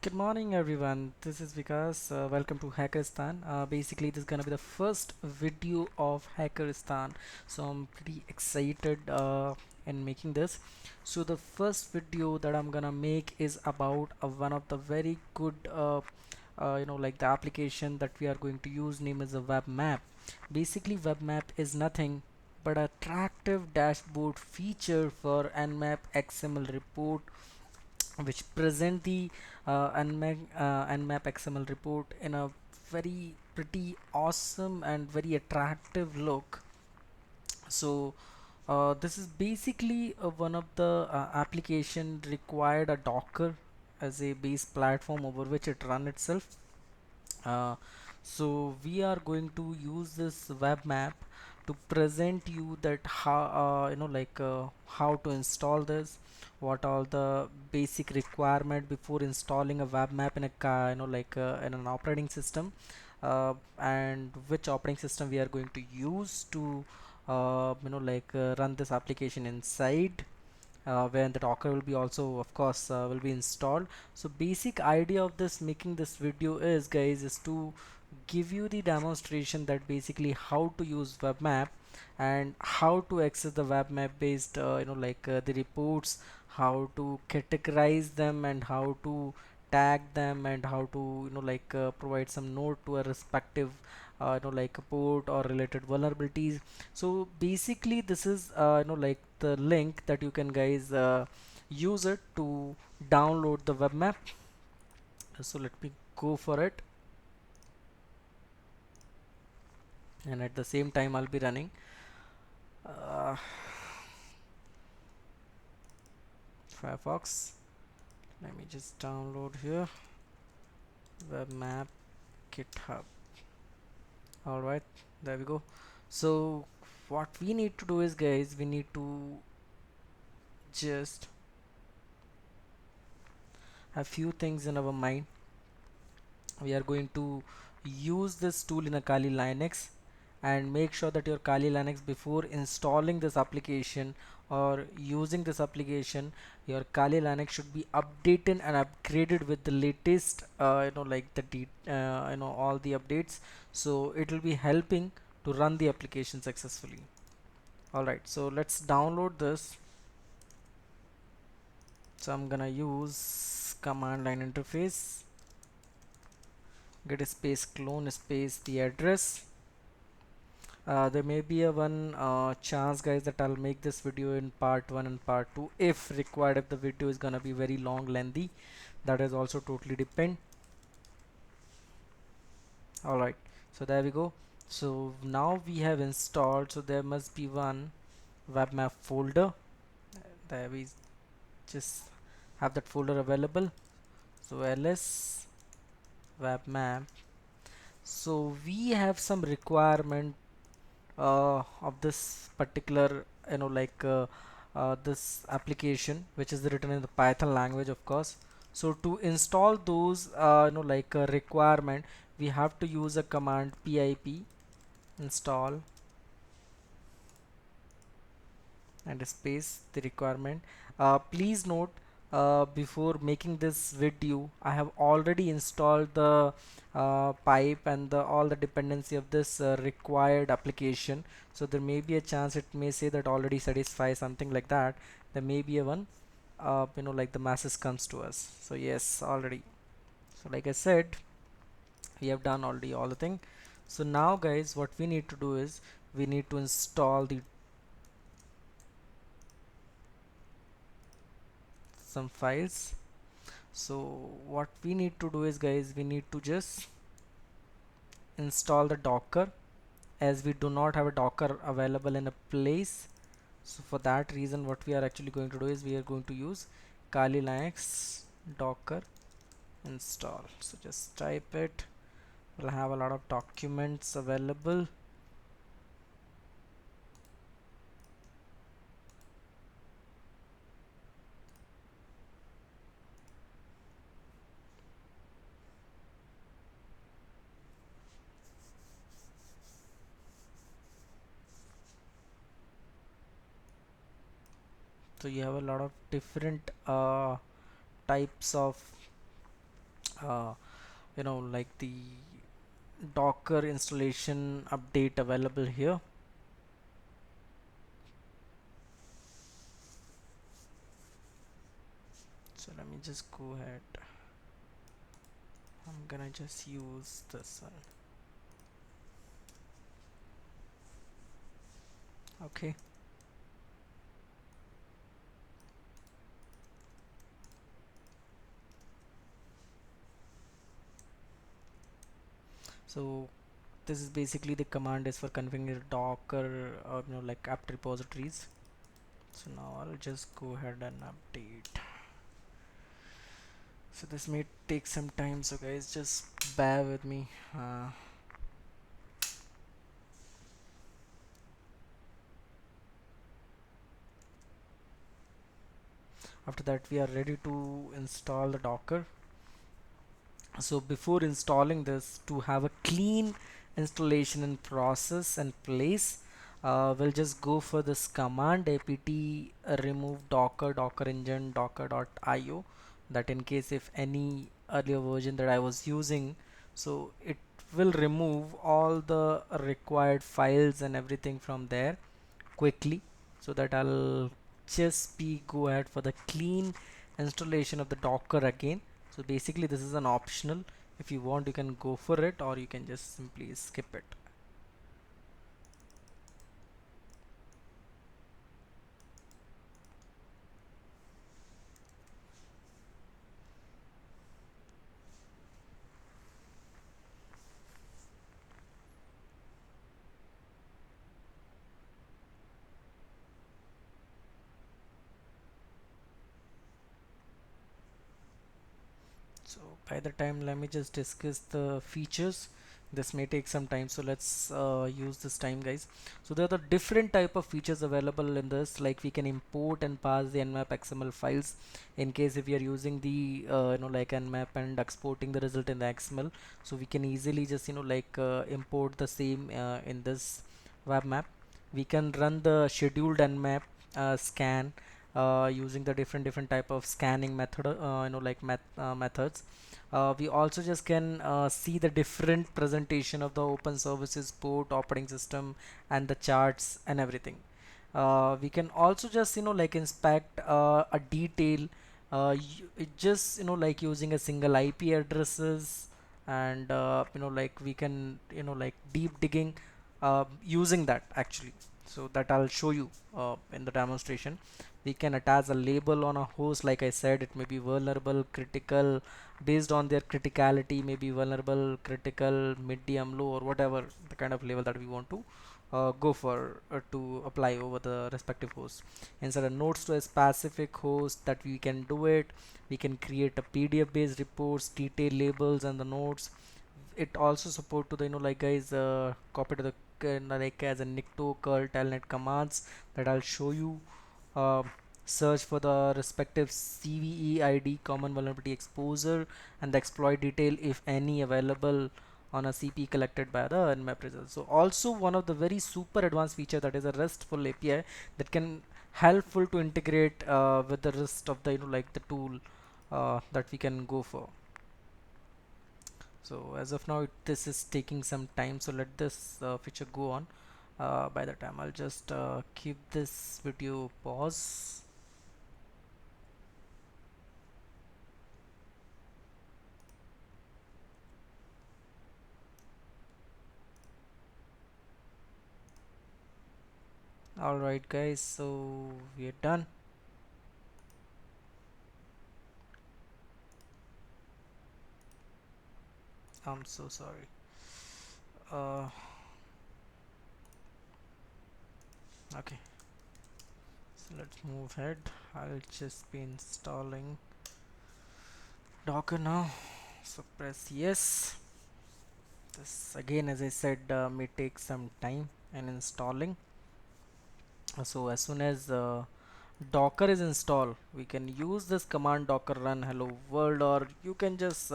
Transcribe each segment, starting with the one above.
Good morning, everyone. This is Vikas. Welcome to Hackeristan. Basically, this is gonna be the first video of Hackeristan, so I'm pretty excited in making this. So the first video that I'm gonna make is about one of the very good, like the application that we are going to use. Name is a web map. Basically, web map is nothing but attractive dashboard feature for Nmap XML report which present the Nmap XML report in a very pretty awesome and very attractive look. So this is basically one of the application required a Docker as a base platform over which it run itself. uh, so we are going to use this web map to present you that how how to install this, what all the basic requirement before installing a web map in a in an operating system, and which operating system we are going to use to run this application inside, when the Docker will be also of course will be installed. So basic idea of this making this video is, guys, is to give you the demonstration that basically how to use web map and how to access the web map based the reports, how to categorize them and how to tag them and how to provide some note to a respective a port or related vulnerabilities. So basically this is the link that you can, guys, use it to download the web map. So let me go for it, and at the same time I'll be running uh, Firefox. Let me just download here web map GitHub. All right, there we go. So what we need to do is, guys, we need to just have few things in our mind. We are going to use this tool in a Kali Linux, and make sure that your Kali Linux, before installing this application or using this application, your Kali Linux should be updated and upgraded with the latest all the updates, so it will be helping to run the application successfully. Alright, so let's download this. So I'm gonna use command line interface, get a space clone space the address. There may be a one chance, guys, that I'll make this video in part 1 and part 2 if required, if the video is gonna be very long lengthy. That is also totally depend. Alright, so there we go. So now we have installed, so there must be one web map folder. There we just have that folder available. So ls web map. So we have some requirement of this particular this application, which is written in the Python language, of course. So to install those requirement, we have to use a command pip install and space the requirement. Please note, before making this video I have already installed the pipe and all the dependency of this required application. So there may be a chance it may say that already satisfy, something like that. There may be a one the message comes to us. So yes, already. So like I said, we have done already all the thing. So now, guys, what we need to do is we need to install the some files. So what we need to do is, guys, we need to just install the Docker, as we do not have a Docker available in a place. So for that reason, what we are actually going to do is we are going to use Kali Linux Docker install. So just type it. We'll have a lot of documents available. So you have a lot of different types of uh, like the Docker installation update available here. So let me just go ahead. I'm gonna just use this one. Okay. So this is basically the command is for configuring Docker, like apt repositories. So now I'll just go ahead and update. So this may take some time, so guys just bear with me. After that we are ready to install the Docker. So before installing this, to have a clean installation and process and place, we'll just go for this command apt remove docker engine docker.io, that in case if any earlier version that I was using, so it will remove all the required files and everything from there quickly, so that I'll just be go ahead for the clean installation of the Docker again. So basically this is an optional. If you want, you can go for it, or you can just simply skip it. So by the time, let me just discuss the features. This may take some time, so let's use this time, guys. So there are the different type of features available in this, like we can import and pass the nmap xml files in case if we are using the like nmap and exporting the result in the xml. So we can easily just like import the same in this web map. We can run the scheduled nmap scan using the different type of scanning method, like methods. We also just can see the different presentation of the open services port, operating system, and the charts and everything. We can also just like inspect a detail, it just like using a single IP addresses, and like we can like deep digging using that actually. So that I'll show you in the demonstration. We can attach a label on a host. Like I said, it may be vulnerable, critical, based on their criticality, maybe vulnerable, critical, medium, low, or whatever the kind of level that we want to go for to apply over the respective host. Insert a notes to a specific host, that we can do it. We can create a PDF based reports, detail labels and the notes. It also support to the like guys copy to the like as a nicto curl telnet commands that I'll show you. uh, Search for the respective CVE ID, common vulnerability exposure, and the exploit detail if any available on a CP collected by the nmap result. So also one of the very super advanced feature, that is a RESTful API that can helpful to integrate with the rest of the like the tool that we can go for. So as of now this is taking some time, so let this feature go on. By the time, I'll just keep this video pause. Alright guys, so we're done. I'm so sorry. uh, okay, so let's move ahead. I'll just be installing Docker now. So press yes. This again, as I said, may take some time in installing. So as soon as Docker is installed, we can use this command docker run hello world, or you can just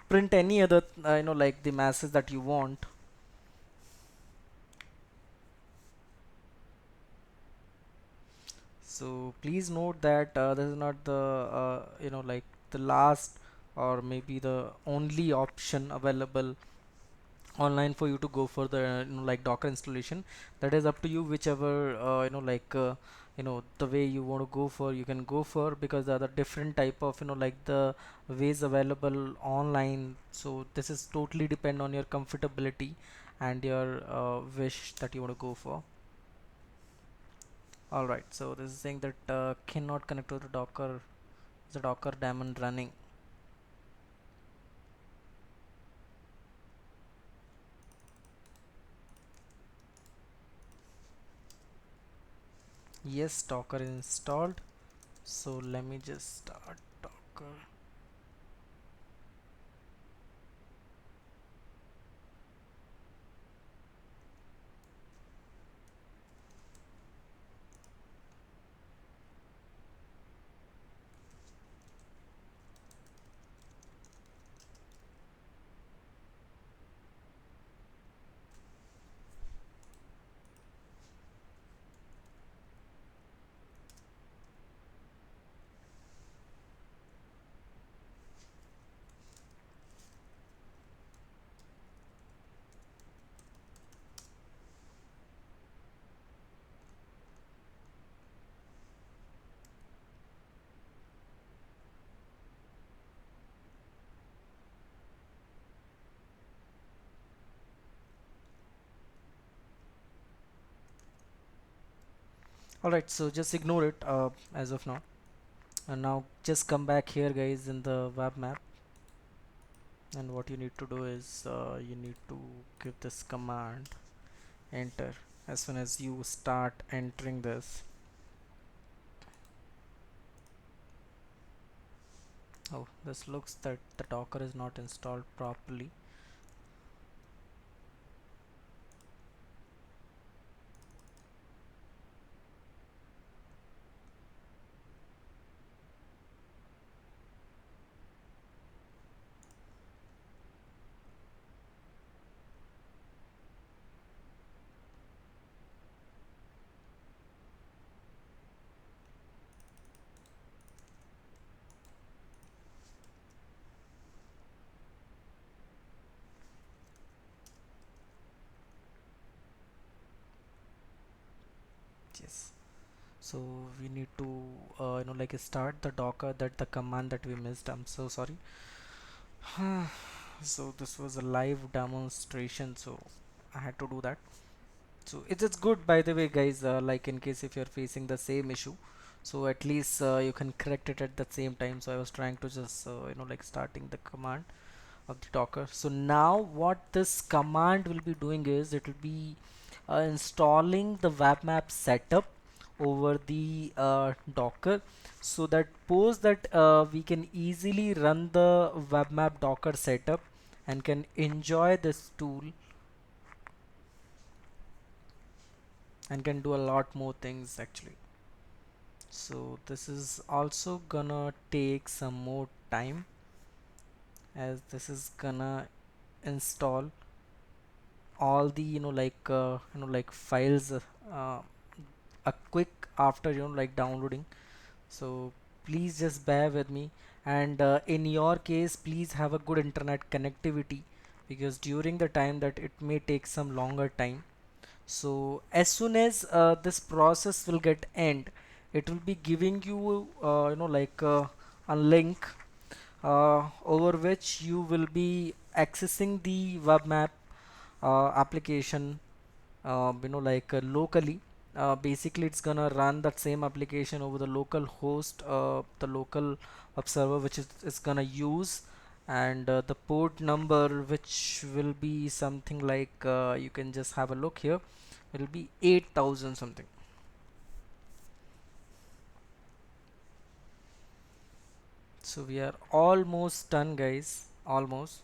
print any other like the message that you want. So please note that this is not the like the last or maybe the only option available online for you to go for the like Docker installation. That is up to you, whichever the way you want to go for, you can go for, because there are the different type of like the ways available online. So this is totally depend on your comfortability and your wish that you want to go for. All right, so this is saying that cannot connect to the Docker daemon running. Yes, Docker is installed. So let me just start Docker. Alright, so just ignore it as of now. And now just come back here, guys, in the web map. And what you need to do is you need to give this command enter as soon as you start entering this. Oh, this looks that the Docker is not installed properly. Yes. So we need to like start the Docker, that the command that we missed. I'm so sorry. So this was a live demonstration, so I had to do that. So it's good, by the way, guys, like in case if you're facing the same issue, so at least you can correct it at the same time. So I was trying to just like starting the command of the Docker. So now what this command will be doing is it will be installing the web map setup over the Docker, so that post that we can easily run the web map Docker setup and can enjoy this tool and can do a lot more things actually. So this is also gonna take some more time, as this is gonna install all the like files a quick after like downloading. So please just bear with me, and in your case please have a good internet connectivity, because during the time that it may take some longer time. So as soon as this process will get end, it will be giving you a link over which you will be accessing the web map application locally. Basically it's gonna run that same application over the local host, the local web server which is gonna use, and the port number which will be something like you can just have a look here. It will be 8000 something. So we are almost done, guys, almost.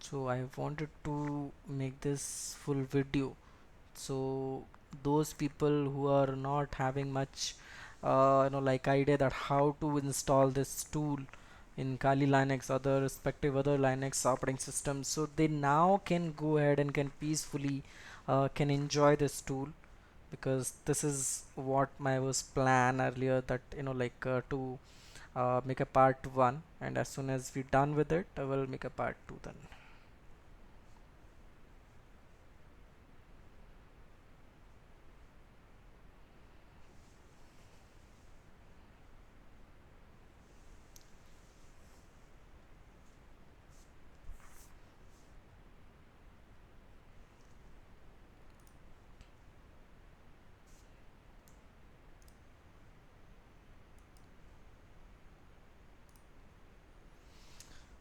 So I wanted to make this full video, so those people who are not having much like idea that how to install this tool, in Kali Linux, other respective other Linux operating systems. So they now can go ahead and can peacefully can enjoy this tool, because this is what my was plan earlier, that to make a part 1, and as soon as we're done with it I will make a part 2 then.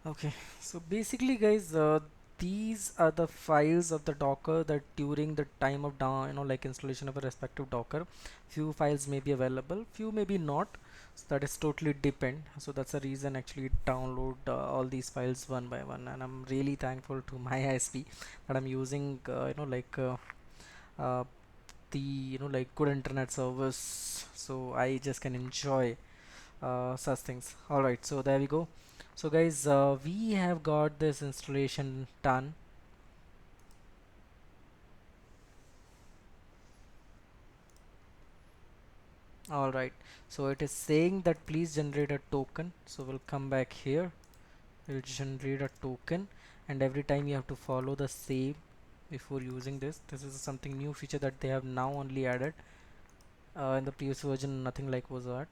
Okay, so basically guys, these are the files of the Docker that during the time of down, installation of a respective Docker, few files may be available, few maybe not. So that is totally depend. So that's the reason actually download all these files one by one, and I'm really thankful to my ISP that I'm using, uh, the good internet service, so I just can enjoy such things. All right, so there we go. So guys, we have got this installation done. All right, so it is saying that please generate a token, so we'll come back here. We'll generate a token, and every time you have to follow the same before using this is something new feature that they have now only added. In the previous version nothing like was that.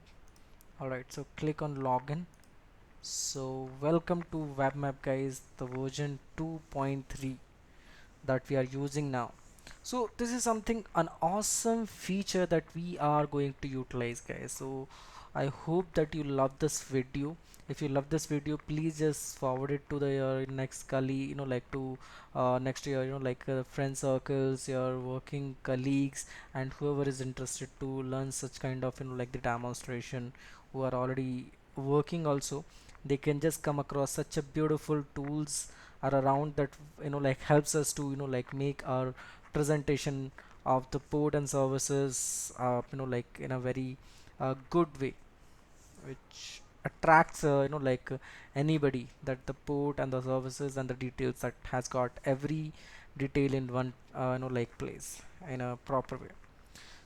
All right, so click on login. So welcome to WebMap guys, the version 2.3 that we are using now. So this is something, an awesome feature that we are going to utilize guys. So I hope that you love this video. If you love this video, please just forward it to the your next colleague, to next to your friend circles, your working colleagues, and whoever is interested to learn such kind of the demonstration, who are already working also. They can just come across such a beautiful tools are around that helps us to make our presentation of the port and services in a very good way, which attracts anybody, that the port and the services and the details that has got every detail in one place in a proper way.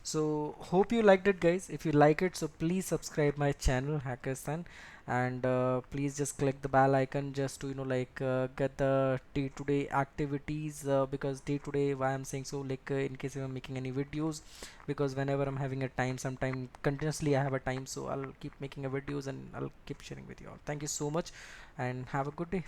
So hope you liked it guys. If you like it, so please subscribe my channel Hackerstan, and please just click the bell icon just to get the day-to-day activities, because day-to-day, why I'm saying so, in case I'm making any videos, because whenever I'm having a time, sometime continuously I have a time, so I'll keep making a videos and I'll keep sharing with you all. Thank you so much and have a good day.